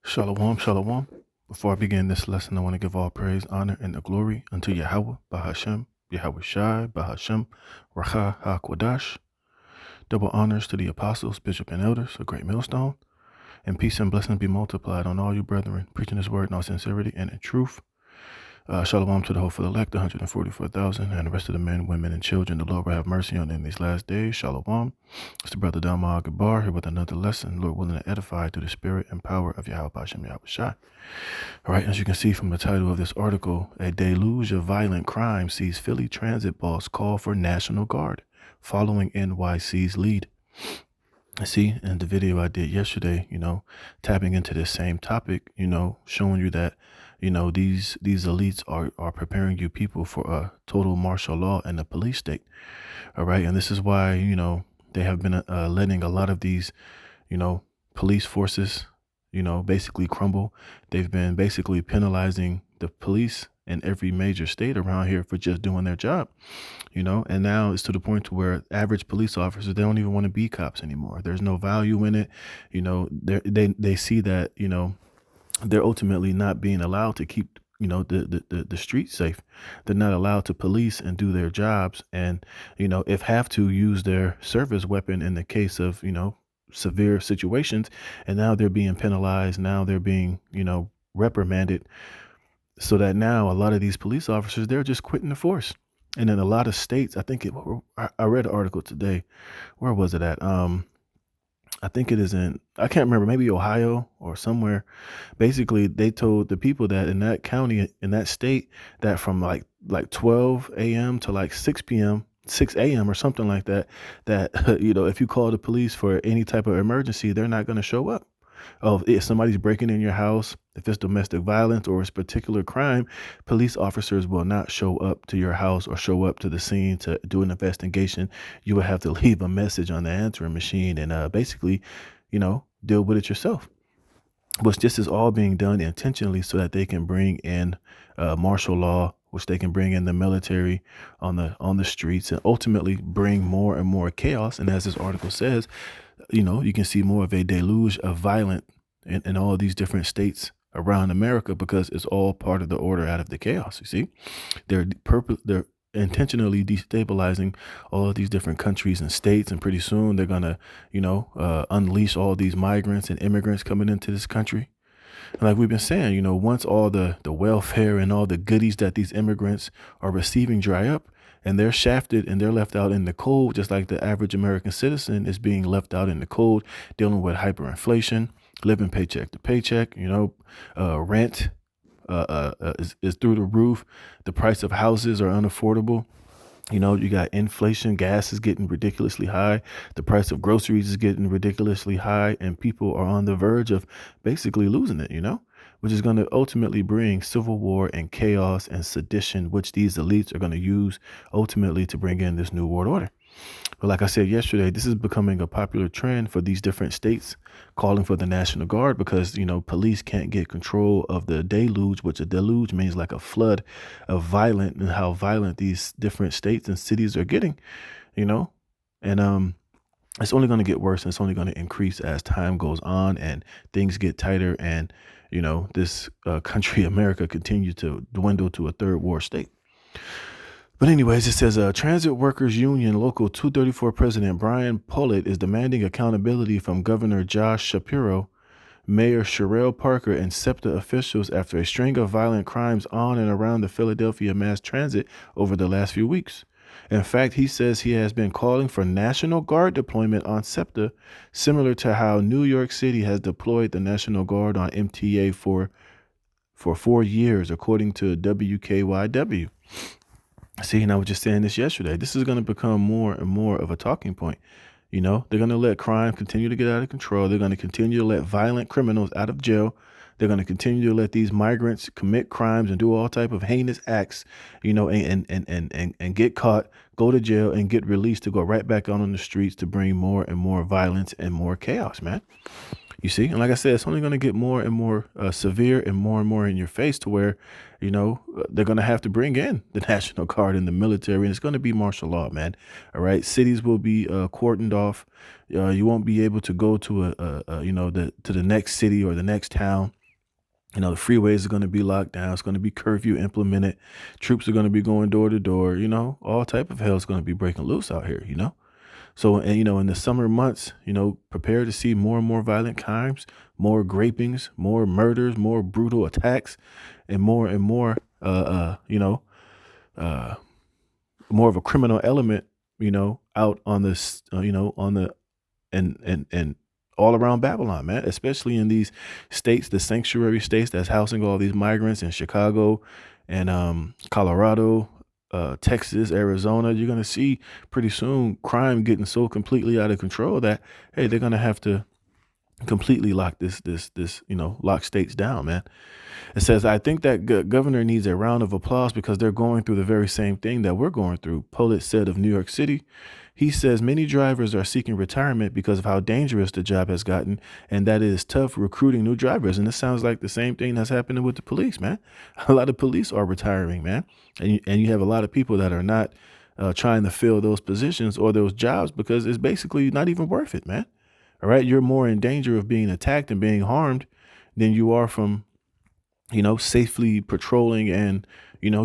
Shalom, shalom. Before I begin this lesson, I want to give all praise, honor, and the glory unto Yahweh, Bahashem, Yahweh Shai, Bahashem, Racha HaKodash. Double honors to the apostles, bishop, and elders, a great millstone. And peace and blessings be multiplied on all you brethren, preaching his word in all sincerity and in truth. Shalom to the hopeful elect, 144,000, and the rest of the men, women, and children. The Lord will have mercy on them in these last days. Shalom. It's the brother Dalma Gabar here with another lesson, Lord willing to edify through the spirit and power of Yahweh Hashem Yahweh Shai. All right, as you can see from the title of this article, a deluge of violent crime sees Philly transit boss call for National Guard, following NYC's lead. See, in the video I did yesterday, tapping into this same topic, showing you that, these elites are preparing you people for a total martial law and a police state. All right. And this is why, they have been letting a lot of these, police forces, basically crumble. They've been basically penalizing the police in every major state around here for just doing their job, and now it's to the point to where average police officers, they don't even want to be cops anymore. There's no value in it. They see that, they're ultimately not being allowed to keep, the streets safe. They're not allowed to police and do their jobs. And, if have to use their service weapon in the case of, severe situations. And now they're being penalized. Now they're being, reprimanded, so that now a lot of these police officers, they're just quitting the force. And in a lot of states, I read an article today. Where was it at? I think it is I can't remember, maybe Ohio or somewhere. Basically, they told the people that in that county, in that state, that from like 12 a.m. to like 6 p.m., 6 a.m. or something like that, if you call the police for any type of emergency, they're not going to show up. Oh, if somebody's breaking in your house, if it's domestic violence or it's particular crime, police officers will not show up to your house or show up to the scene to do an investigation. You will have to leave a message on the answering machine and basically, deal with it yourself. But this is all being done intentionally so that they can bring in martial law, which they can bring in the military on the streets and ultimately bring more and more chaos. And as this article says, you can see more of a deluge of violence in all of these different states around America because it's all part of the order out of the chaos. You see, they're intentionally destabilizing all of these different countries and states. And pretty soon they're going to, unleash all these migrants and immigrants coming into this country. And like we've been saying, once all the welfare and all the goodies that these immigrants are receiving dry up, and they're shafted and they're left out in the cold, just like the average American citizen is being left out in the cold, dealing with hyperinflation, living paycheck to paycheck, rent is through the roof. The price of houses are unaffordable. You got inflation, gas is getting ridiculously high. The price of groceries is getting ridiculously high, and people are on the verge of basically losing it, which is going to ultimately bring civil war and chaos and sedition, which these elites are going to use ultimately to bring in this new world order. But like I said yesterday, this is becoming a popular trend for these different states calling for the National Guard because, police can't get control of the deluge, which a deluge means like a flood of violent, and how violent these different states and cities are getting, and it's only going to get worse and it's only going to increase as time goes on and things get tighter and, this country, America, continues to dwindle to a third war state. But anyways, it says Transit Workers Union Local 234 President Brian Pollitt is demanding accountability from Governor Josh Shapiro, Mayor Sherelle Parker, and SEPTA officials after a string of violent crimes on and around the Philadelphia mass transit over the last few weeks. In fact, he says he has been calling for National Guard deployment on SEPTA, similar to how New York City has deployed the National Guard on MTA for 4 years, according to WKYW. See, and I was just saying this yesterday. This is going to become more and more of a talking point. They're going to let crime continue to get out of control. They're going to continue to let violent criminals out of jail. They're going to continue to let these migrants commit crimes and do all type of heinous acts, and get caught, go to jail, and get released to go right back out on the streets to bring more and more violence and more chaos, man. You see, and like I said, it's only going to get more and more severe and more in your face to where, they're going to have to bring in the National Guard and the military, and it's going to be martial law, man. All right, cities will be cordoned off. You won't be able to go to the next city or the next town. The freeways are going to be locked down. It's going to be curfew implemented. Troops are going to be going door to door. All type of hell is going to be breaking loose out here. So, and in the summer months, prepare to see more and more violent crimes, more grapings, more murders, more brutal attacks, and more, uh, more of a criminal element, out on this, on the and all around Babylon, man, especially in these states, the sanctuary states that's housing all these migrants in Chicago and Colorado, Texas, Arizona. You're going to see pretty soon crime getting so completely out of control that, hey, they're going to have to completely lock lock states down, man. It says, I think that governor needs a round of applause because they're going through the very same thing that we're going through. Pollitt said of New York City. He says many drivers are seeking retirement because of how dangerous the job has gotten and that it is tough recruiting new drivers. And this sounds like the same thing that's happening with the police, man. A lot of police are retiring, man. And you have a lot of people that are not trying to fill those positions or those jobs because it's basically not even worth it, man. All right. You're more in danger of being attacked and being harmed than you are from safely patrolling and,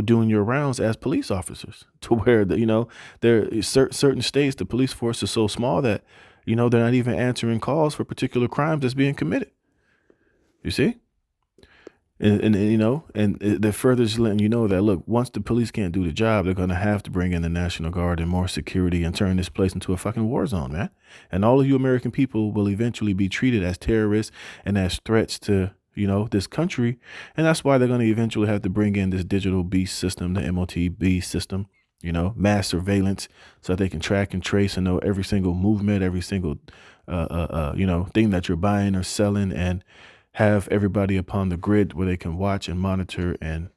doing your rounds as police officers to where there is certain states, the police force is so small that, they're not even answering calls for particular crimes that's being committed. You see? And they're further just letting you know that, look, once the police can't do the job, they're going to have to bring in the National Guard and more security and turn this place into a fucking war zone, man. And all of you American people will eventually be treated as terrorists and as threats to, this country. And that's why they're going to eventually have to bring in this digital beast system, the MOTB system, mass surveillance so that they can track and trace and know every single movement, every single, thing that you're buying or selling, and have everybody upon the grid where they can watch and monitor and,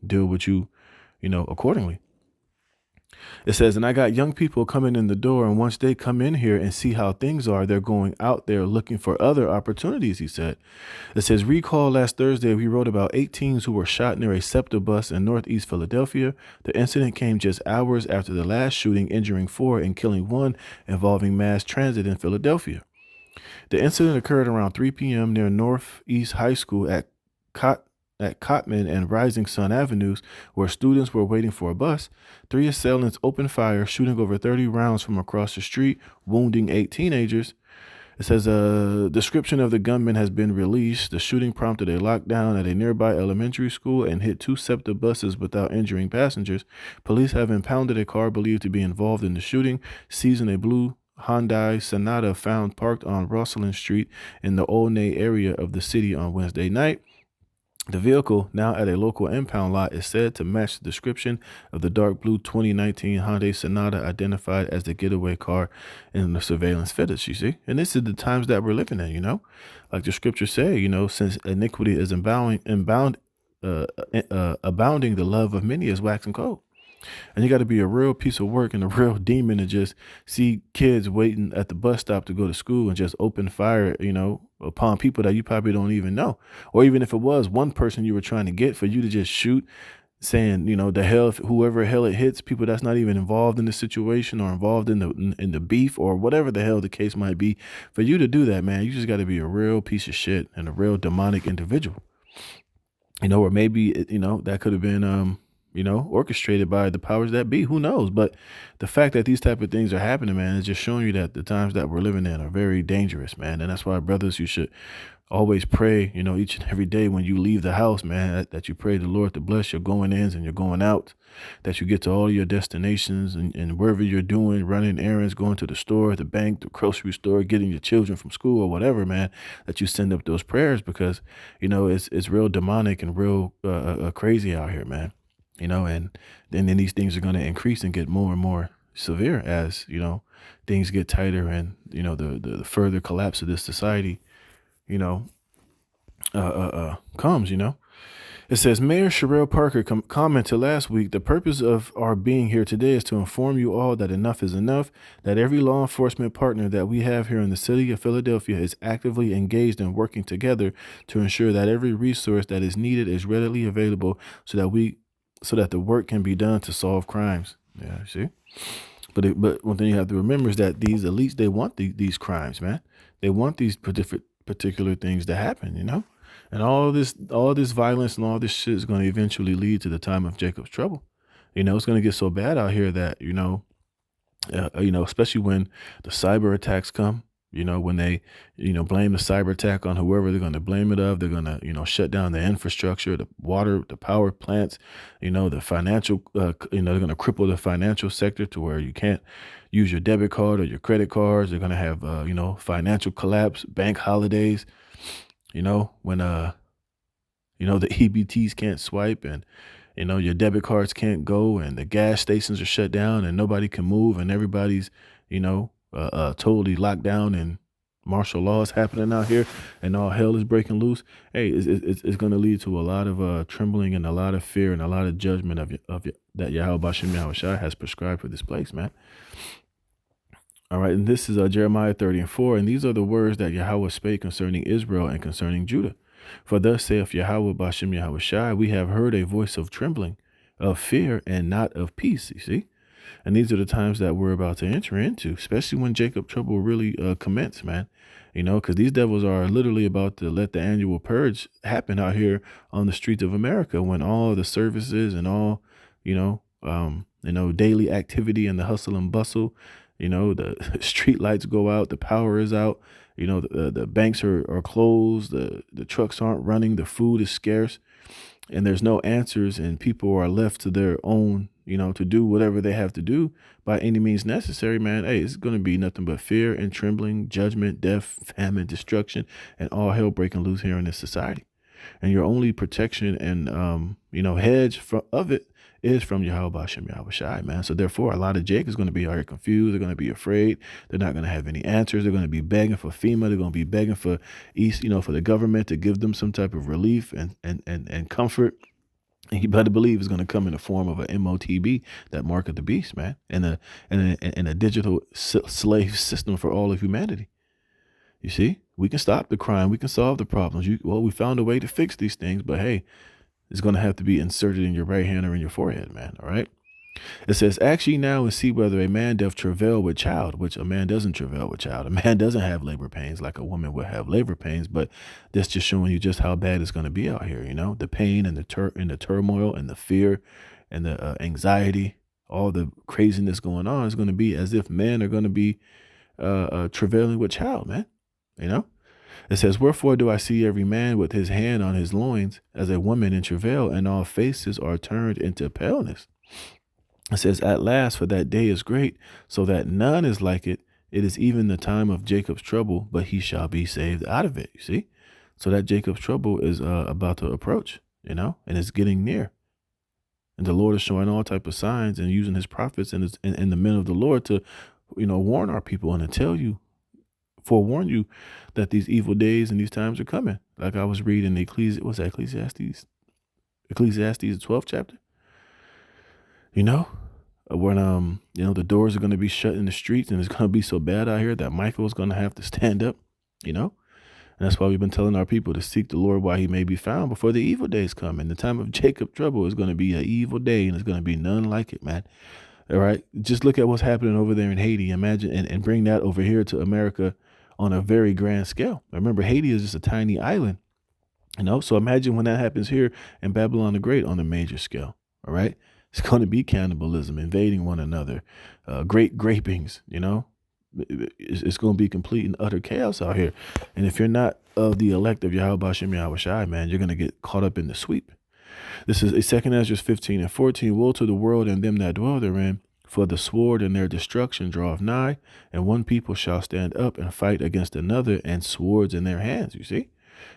deal with you, accordingly. It says, and I got young people coming in the door, and once they come in here and see how things are, they're going out there looking for other opportunities, he said. It says, recall last Thursday, we wrote about 8 teens who were shot near a SEPTA bus in Northeast Philadelphia. The incident came just hours after the last shooting, injuring 4 and killing 1, involving mass transit in Philadelphia. The incident occurred around 3 p.m. near Northeast High School at Cotman and Rising Sun Avenues, where students were waiting for a bus. 3 assailants opened fire, shooting over 30 rounds from across the street, wounding 8 teenagers. It says a description of the gunman has been released. The shooting prompted a lockdown at a nearby elementary school and hit 2 SEPTA buses without injuring passengers. Police have impounded a car believed to be involved in the shooting, seizing a blue Hyundai Sonata found parked on Rosslyn Street in the Olney area of the city on Wednesday night. The vehicle, now at a local impound lot, is said to match the description of the dark blue 2019 Hyundai Sonata identified as the getaway car in the surveillance footage, you see? And this is the times that we're living in, Like the scriptures say, since iniquity is abounding, the love of many is waxing cold. And you got to be a real piece of work and a real demon to just see kids waiting at the bus stop to go to school and just open fire, upon people that you probably don't even know. Or even if it was one person you were trying to get, for you to just shoot, saying, the hell, whoever hell it hits, people that's not even involved in the situation or involved in the beef or whatever the hell the case might be. For you to do that, man, you just got to be a real piece of shit and a real demonic individual. Or maybe, that could have been, orchestrated by the powers that be. Who knows? But the fact that these type of things are happening, man, is just showing you that the times that we're living in are very dangerous, man. And that's why, brothers, you should always pray, each and every day when you leave the house, man, that you pray the Lord to bless your going ins and your going out, that you get to all your destinations and wherever you're doing, running errands, going to the store, the bank, the grocery store, getting your children from school or whatever, man, that you send up those prayers because, it's real demonic and real crazy out here, man. And then these things are going to increase and get more and more severe as, things get tighter and, the further collapse of this society, comes, It says Mayor Sherelle Parker commented last week, the purpose of our being here today is to inform you all that enough is enough, that every law enforcement partner that we have here in the city of Philadelphia is actively engaged in working together to ensure that every resource that is needed is readily available so that the work can be done to solve crimes. Yeah, see? But one thing you have to remember is that these elites, they want these crimes, man. They want these particular things to happen, and all this violence and all this shit is going to eventually lead to the time of Jacob's trouble. It's going to get so bad out here that especially when the cyber attacks come. When they, blame the cyber attack on whoever they're going to blame it of, they're going to, shut down the infrastructure, the water, the power plants, the financial, they're going to cripple the financial sector to where you can't use your debit card or your credit cards. They're going to have, financial collapse, bank holidays, when, the EBTs can't swipe and, your debit cards can't go and the gas stations are shut down and nobody can move and everybody's, totally locked down and martial law is happening out here and all hell is breaking loose. Hey, it's going to lead to a lot of trembling and a lot of fear and a lot of judgment that Yahweh Bashem Yahweh Shai has prescribed for this place, man. All right, and this is Jeremiah 30:4, and these are the words that Yahweh spake concerning Israel and concerning Judah. For thus saith Yahweh Bashem Yahweh Shai, we have heard a voice of trembling, of fear, and not of peace. You see? And these are the times that we're about to enter into, especially when Jacob trouble really commence, man. Because these devils are literally about to let the annual purge happen out here on the streets of America when all the services and all, daily activity and the hustle and bustle, the street lights go out, the power is out, the banks are closed, the trucks aren't running, the food is scarce, and there's no answers, and people are left to their own, to do whatever they have to do by any means necessary, man. Hey, it's going to be nothing but fear and trembling, judgment, death, famine, destruction, and all hell breaking loose here in this society. And your only protection and, hedge of it is from Yahweh Bashem Yahweh Shai, man. So therefore, a lot of Jake is going to be out here confused. They're going to be afraid. They're not going to have any answers. They're going to be begging for FEMA. They're going to be begging for for the government to give them some type of relief and comfort. And you better believe it's going to come in the form of an MOTB, that mark of the beast, man, and a digital slave system for all of humanity. You see, we can stop the crime. We can solve the problems. We found a way to fix these things, but hey, it's going to have to be inserted in your right hand or in your forehead, man. All right. It says, ask ye now and see whether a man doth travail with child, which a man doesn't travail with child. A man doesn't have labor pains like a woman would have labor pains, but that's just showing you just how bad it's going to be out here. The pain and the turmoil and the fear and the anxiety, all the craziness going on is going to be as if men are going to be travailing with child, man. It says, wherefore do I see every man with his hand on his loins as a woman in travail, and all faces are turned into paleness. It says, at last, for that day is great, so that none is like it. It is even the time of Jacob's trouble, but he shall be saved out of it. You see? So that Jacob's trouble is about to approach, and it's getting near. And the Lord is showing all type of signs and using his prophets and the men of the Lord to, warn our people and to forewarn you that these evil days and these times are coming. Like I was reading Ecclesiastes, the 12th chapter. When the doors are going to be shut in the streets and it's going to be so bad out here that Michael is going to have to stand up, and that's why we've been telling our people to seek the Lord while he may be found before the evil days come. And the time of Jacob trouble is going to be an evil day, and it's going to be none like it, man. All right. Just look at what's happening over there in Haiti. Imagine and bring that over here to America on a very grand scale. Remember, Haiti is just a tiny island, so imagine when that happens here in Babylon the Great on a major scale. All right. It's going to be cannibalism, invading one another, great grapings, It's going to be complete and utter chaos out here. And if you're not of the elect of Yahweh Bashem Yahweh Shai, man, you're going to get caught up in the sweep. This is a 2 Ezra 15:14. Woe to the world and them that dwell therein, for the sword and their destruction draweth nigh, and one people shall stand up and fight against another, and swords in their hands. You see?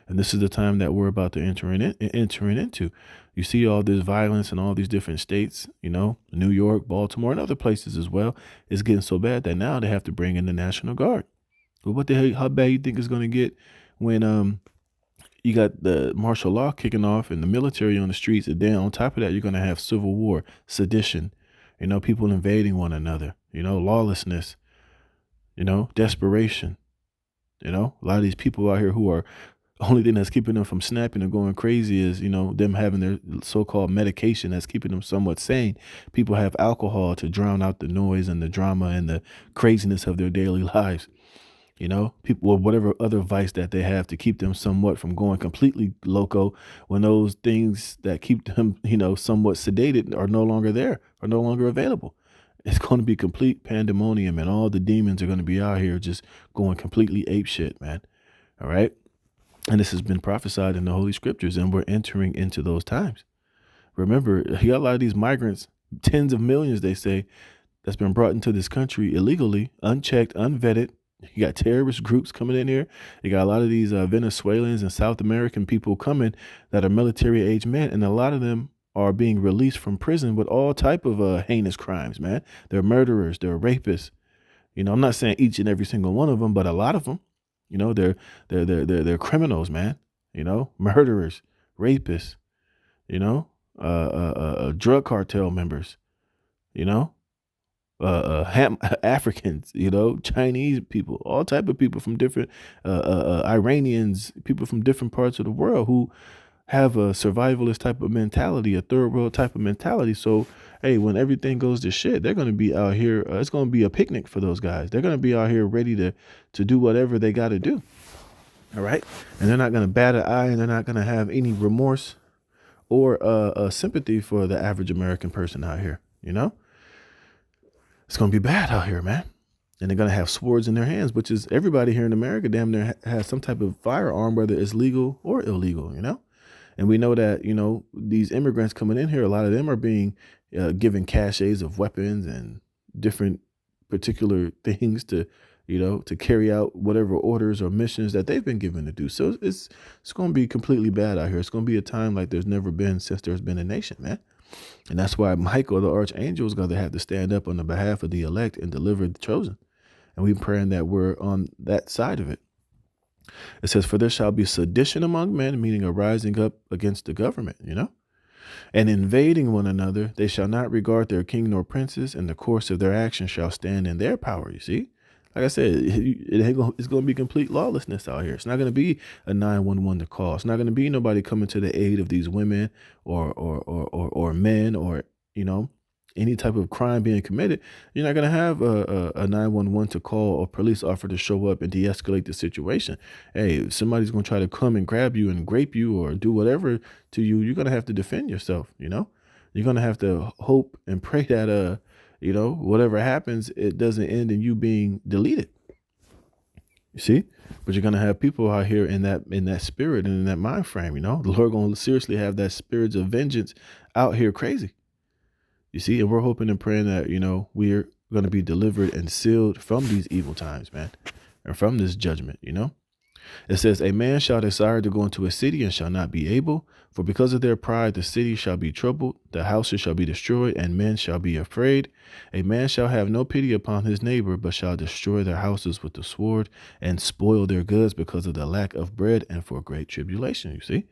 And this is the time that we're about to entering into. You see all this violence in all these different states, New York, Baltimore, and other places as well. It's getting so bad that now they have to bring in the National Guard. But how bad you think it's going to get when You got the martial law kicking off and the military on the streets. And then on top of that, you're going to have civil war, sedition, people invading one another, lawlessness, desperation. A lot of these people out here who are only thing that's keeping them from snapping and going crazy is, them having their so-called medication that's keeping them somewhat sane. People have alcohol to drown out the noise and the drama and the craziness of their daily lives. People, or whatever other vice that they have to keep them somewhat from going completely loco when those things that keep them, somewhat sedated are no longer there, are no longer available. It's going to be complete pandemonium, and all the demons are going to be out here just going completely ape shit, man. All right. And this has been prophesied in the Holy Scriptures, and we're entering into those times. Remember, you got a lot of these migrants, tens of millions, they say, that's been brought into this country illegally, unchecked, unvetted. You got terrorist groups coming in here. You got a lot of these Venezuelans and South American people coming that are military age men, and a lot of them are being released from prison with all type of heinous crimes, man. They're murderers, they're rapists. I'm not saying each and every single one of them, but a lot of them. They're criminals, man. Murderers, rapists. Drug cartel members. Africans. Chinese people, all type of people from different Iranians, people from different parts of the world who have a survivalist type of mentality, a third world type of mentality. So, hey, when everything goes to shit, they're going to be out here. It's going to be a picnic for those guys. They're going to be out here ready to do whatever they got to do. All right. And they're not going to bat an eye, and they're not going to have any remorse or sympathy for the average American person out here. It's going to be bad out here, man. And they're going to have swords in their hands, which is everybody here in America damn near has some type of firearm, whether it's legal or illegal, And we know that, these immigrants coming in here, a lot of them are being given caches of weapons and different particular things to carry out whatever orders or missions that they've been given to do. So it's going to be completely bad out here. It's going to be a time like there's never been since there's been a nation, man. And that's why Michael, the archangel, is going to have to stand up on the behalf of the elect and deliver the chosen. And we're praying that we're on that side of it. It says, for there shall be sedition among men, meaning a rising up against the government, and invading one another. They shall not regard their king nor princes, and the course of their action shall stand in their power. You see, like I said, it's going to be complete lawlessness out here. It's not going to be a 911 to call. It's not going to be nobody coming to the aid of these women or men or, any type of crime being committed. You're not going to have a 911 to call or police officer to show up and de-escalate the situation. Hey, if somebody's going to try to come and grab you and grape you or do whatever to you, you're going to have to defend yourself. You're going to have to hope and pray that, whatever happens, it doesn't end in you being deleted. You see, but you're going to have people out here in that spirit and in that mind frame. The Lord going to seriously have that spirits of vengeance out here crazy. You see, and we're hoping and praying that, we're going to be delivered and sealed from these evil times, man, and from this judgment, It says, a man shall desire to go into a city and shall not be able, for because of their pride, the city shall be troubled, the houses shall be destroyed, and men shall be afraid. A man shall have no pity upon his neighbor, but shall destroy their houses with the sword and spoil their goods because of the lack of bread and for great tribulation, you see?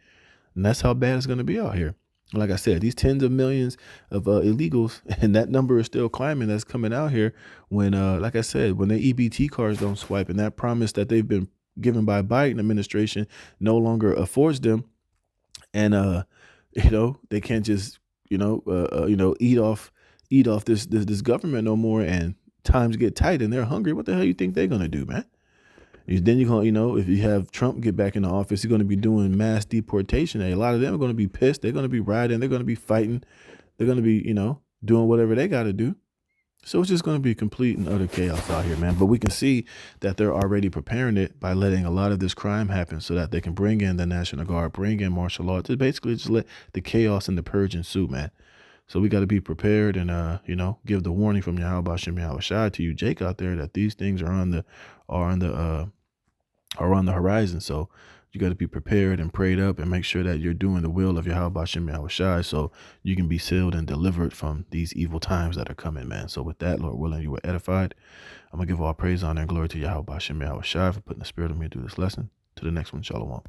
And that's how bad it's going to be out here. Like I said, these tens of millions of illegals, and that number is still climbing, that's coming out here when, like I said, when their EBT cards don't swipe, and that promise that they've been given by Biden administration no longer affords them. And, they can't just, eat off this government no more, and times get tight and they're hungry. What the hell you think they're going to do, man? Then you're going to, if you have Trump get back in the office, he's going to be doing mass deportation. A lot of them are going to be pissed. They're going to be rioting. They're going to be fighting. They're going to be, doing whatever they got to do. So it's just going to be complete and utter chaos out here, man. But we can see that they're already preparing it by letting a lot of this crime happen so that they can bring in the National Guard, bring in martial law, to basically just let the chaos and the purge ensue, man. So we got to be prepared and, give the warning from Yahweh Bashem Yahweh Shai to you, Jake, out there, that these things are on the horizon. So you got to be prepared and prayed up and make sure that you're doing the will of Yahweh Bashem Yahweh Shai so you can be sealed and delivered from these evil times that are coming, man. So with that, Lord willing, you were edified. I'm going to give all praise, honor, and glory to Yahweh Bashem Yahweh Shai for putting the spirit of me to do this lesson. To the next one, shalom.